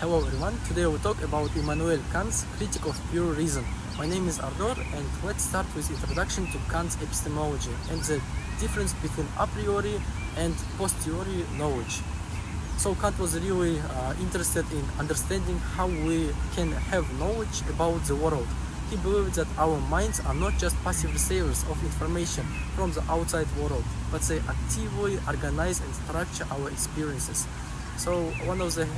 Hello everyone, today we'll talk about Immanuel Kant's Critique of Pure Reason. My name is Ardor and let's start with introduction to Kant's epistemology and the difference between a priori and posteriori knowledge. So Kant was really interested in understanding how we can have knowledge about the world. He believed that our minds are not just passive receivers of information from the outside world, but they actively organize and structure our experiences. So one of the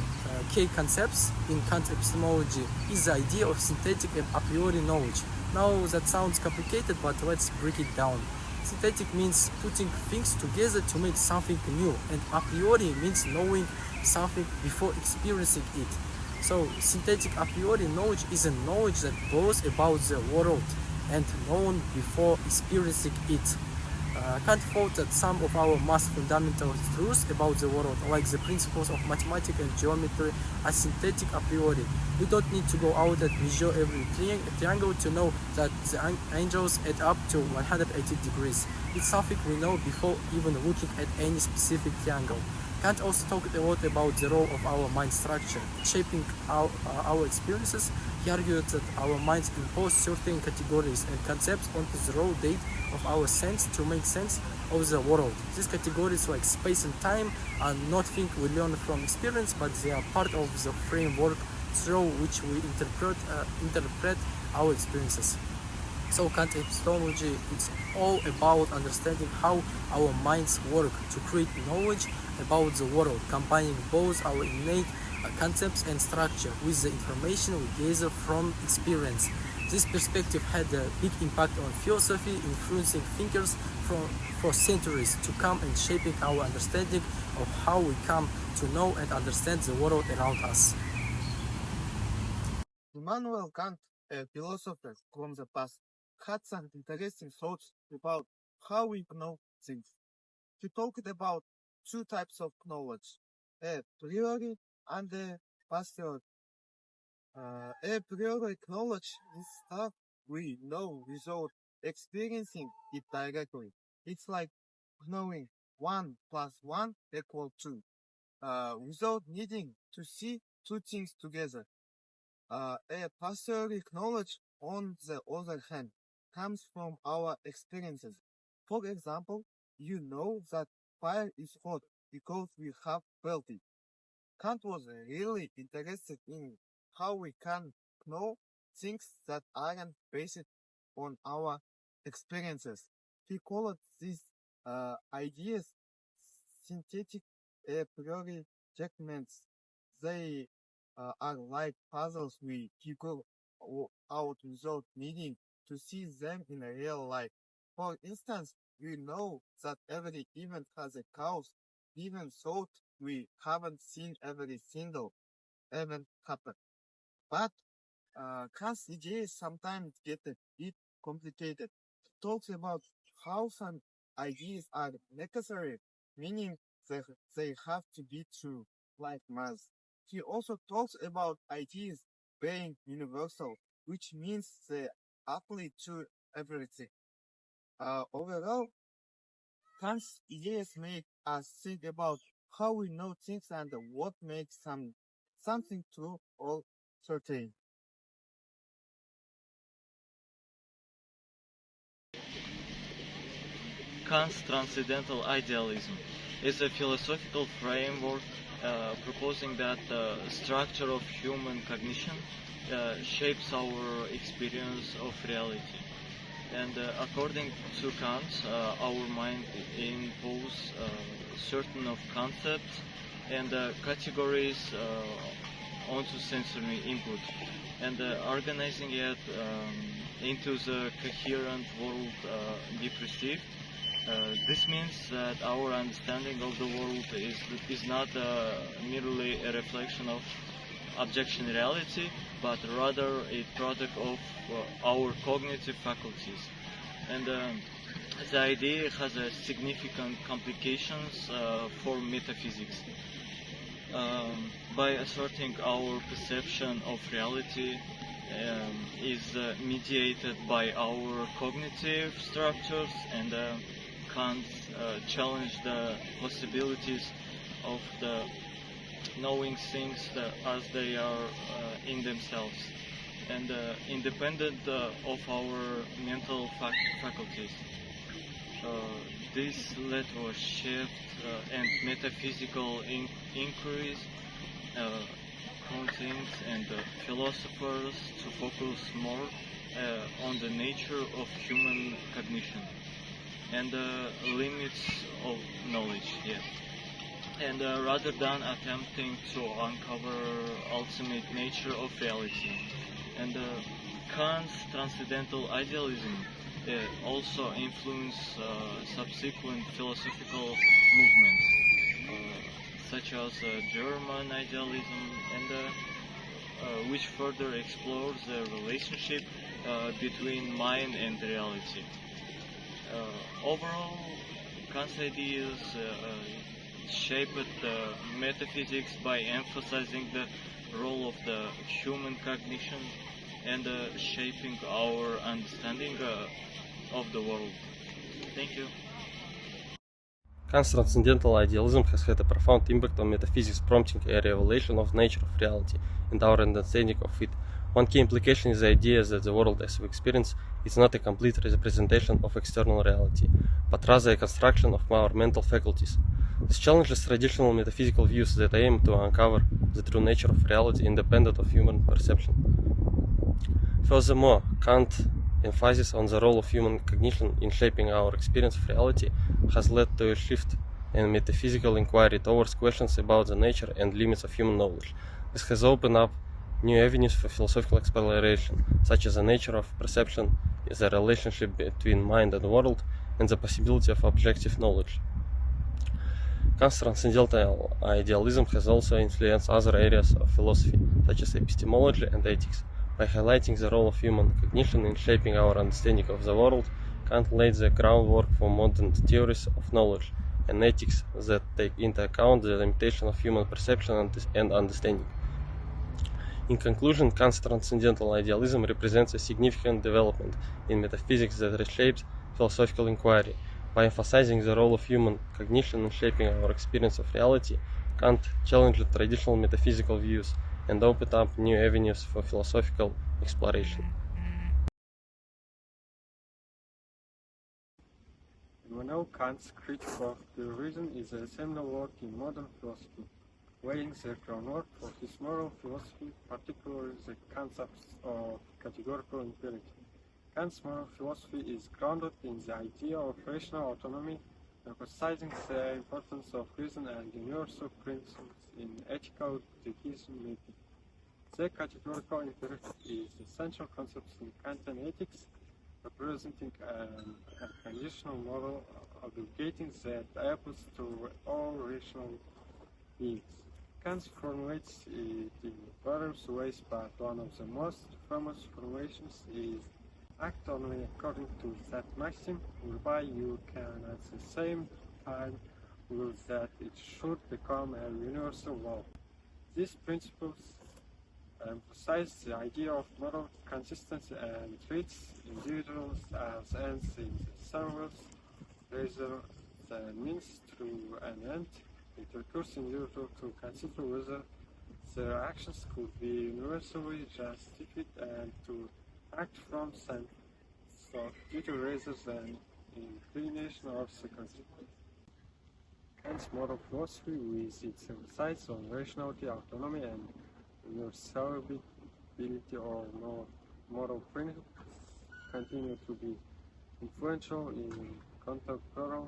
key concepts in Kant's epistemology is the idea of synthetic and a priori knowledge. Now that sounds complicated, but let's break it down. Synthetic means putting things together to make something new, and a priori means knowing something before experiencing it. So synthetic a priori knowledge is a knowledge that boasts about the world and known before experiencing it. Kant thought that some of our most fundamental truths about the world, like the principles of mathematics and geometry, are synthetic a priori. We don't need to go out and measure every triangle to know that the angles add up to 180 degrees. It's something we know before even looking at any specific triangle. Kant also talked a lot about the role of our mind structure, shaping our experiences. He argued that our minds impose certain categories and concepts onto the raw data of our sense to make sense of the world. These categories, like space and time, are not things we learn from experience, but they are part of the framework through which we interpret our experiences. So Kant epistemology is all about understanding how our minds work to create knowledge about the world, combining both our innate concepts and structure with the information we gather from experience. This perspective had a big impact on philosophy, influencing thinkers for centuries to come and shaping our understanding of how we come to know and understand the world around us. Immanuel Kant, a philosopher from the past, had some interesting thoughts about how we know things. He talked about two types of knowledge, a priori and a posteriori. A priori knowledge is stuff we know without experiencing it directly. It's like knowing 1 plus 1 equals 2, without needing to see two things together. A posteriori knowledge, on the other hand, comes from our experiences. For example, you know that fire is hot because we have felt it. Kant was really interested in how we can know things that aren't based on our experiences. He called these ideas synthetic a priori judgments. They are like puzzles we figure out without needing to see them in real life. For instance, we know that every event has a cause, even though we haven't seen every single event happen. But Kant's ideas sometimes get a bit complicated. He talks about how some ideas are necessary, meaning that they have to be true, like math. He also talks about ideas being universal, which means they apply to everything. Overall, Kant's ideas make us think about how we know things and what makes something true or certain. Kant's transcendental idealism is a philosophical framework proposing that the structure of human cognition shapes our experience of reality. And according to Kant, our mind imposes certain of concepts and categories onto sensory input, and organizing it into the coherent world we perceive. This means that our understanding of the world is not merely a reflection of objection reality, but rather a product of our cognitive faculties. And the idea has a significant complications for metaphysics. By asserting our perception of reality is mediated by our cognitive structures, and Kant challenged the possibilities of the knowing things as they are in themselves, and independent of our mental faculties. This led to a shift and metaphysical inquiries, contents and philosophers to focus more on the nature of human cognition and the limits of knowledge, yes. And rather than attempting to uncover ultimate nature of reality. And Kant's transcendental idealism also influenced subsequent philosophical movements, such as German idealism, and which further explores the relationship between mind and reality. Overall, Kant's ideas shaped metaphysics by emphasizing the role of the human cognition and shaping our understanding of the world. Thank you. Kant's transcendental idealism has had a profound impact on metaphysics, prompting a revelation of the nature of reality and our understanding of it. One key implication is the idea that the world as we experience is not a complete representation of external reality, but rather a construction of our mental faculties. This challenges traditional metaphysical views that aim to uncover the true nature of reality independent of human perception. Furthermore, Kant's emphasis on the role of human cognition in shaping our experience of reality has led to a shift in metaphysical inquiry towards questions about the nature and limits of human knowledge. This has opened up new avenues for philosophical exploration, such as the nature of perception, the relationship between mind and world, and the possibility of objective knowledge. Kant's transcendental idealism has also influenced other areas of philosophy, such as epistemology and ethics. By highlighting the role of human cognition in shaping our understanding of the world, Kant laid the groundwork for modern theories of knowledge and ethics that take into account the limitation of human perception and understanding. In conclusion, Kant's transcendental idealism represents a significant development in metaphysics that reshapes philosophical inquiry. By emphasizing the role of human cognition in shaping our experience of reality, Kant challenged traditional metaphysical views and opened up new avenues for philosophical exploration. Immanuel Kant's Critique of Pure Reason is a seminal work in modern philosophy, laying the groundwork for his moral philosophy, particularly the concepts of categorical imperative. Kant's moral philosophy is grounded in the idea of rational autonomy, emphasizing the importance of reason and universal principles in ethical decision-making. The categorical imperative is the central concept in Kantian ethics, representing an unconditional moral obligating that applies to all rational beings. Kant formulates it in various ways, but one of the most famous formulations is act only according to that maxim, whereby you can at the same time rule that it should become a universal law. These principles emphasize the idea of moral consistency and treats individuals as ends in themselves rather than means to an end. It requires individuals to consider whether their actions could be universally justified and to act from sense of duty rather than inclination or circumstance. Kant's moral philosophy, with its emphasis on rationality, autonomy, and universality or moral principles, continue to be influential in contemporary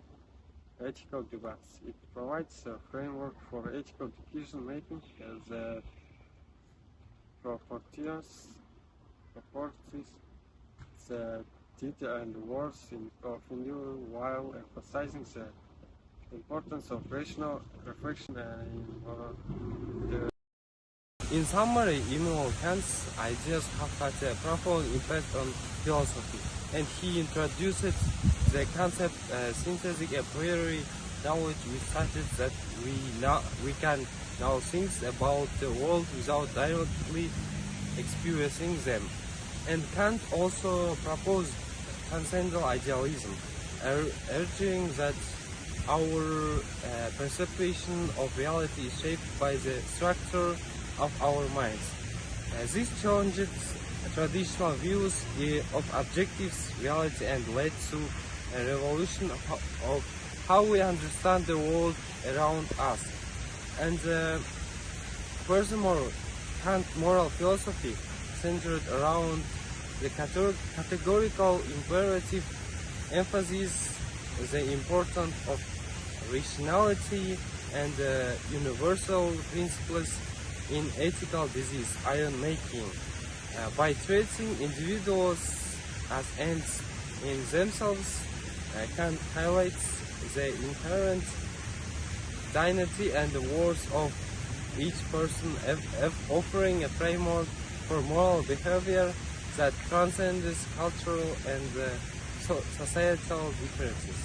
ethical debates. It provides a framework for ethical decision-making that proportions the deed and words of individual while emphasizing the importance of rational reflection and moral. In summary, Immanuel Kant's ideas have had a profound impact on philosophy, and he introduced the concept synthetic a priori knowledge. We started that we can know things about the world without directly experiencing them. And Kant also proposed transcendental idealism, urging that our perception of reality is shaped by the structure of our minds. This challenged traditional views of objective reality and led to a revolution of how we understand the world around us. And furthermore, Kant moral philosophy centered around the categorical imperative emphasis the importance of rationality and universal principles in ethical decision making. By treating individuals as ends in themselves, Kant highlights the inherent dignity and the worth of each person, offering a framework for moral behavior that transcends cultural and societal differences.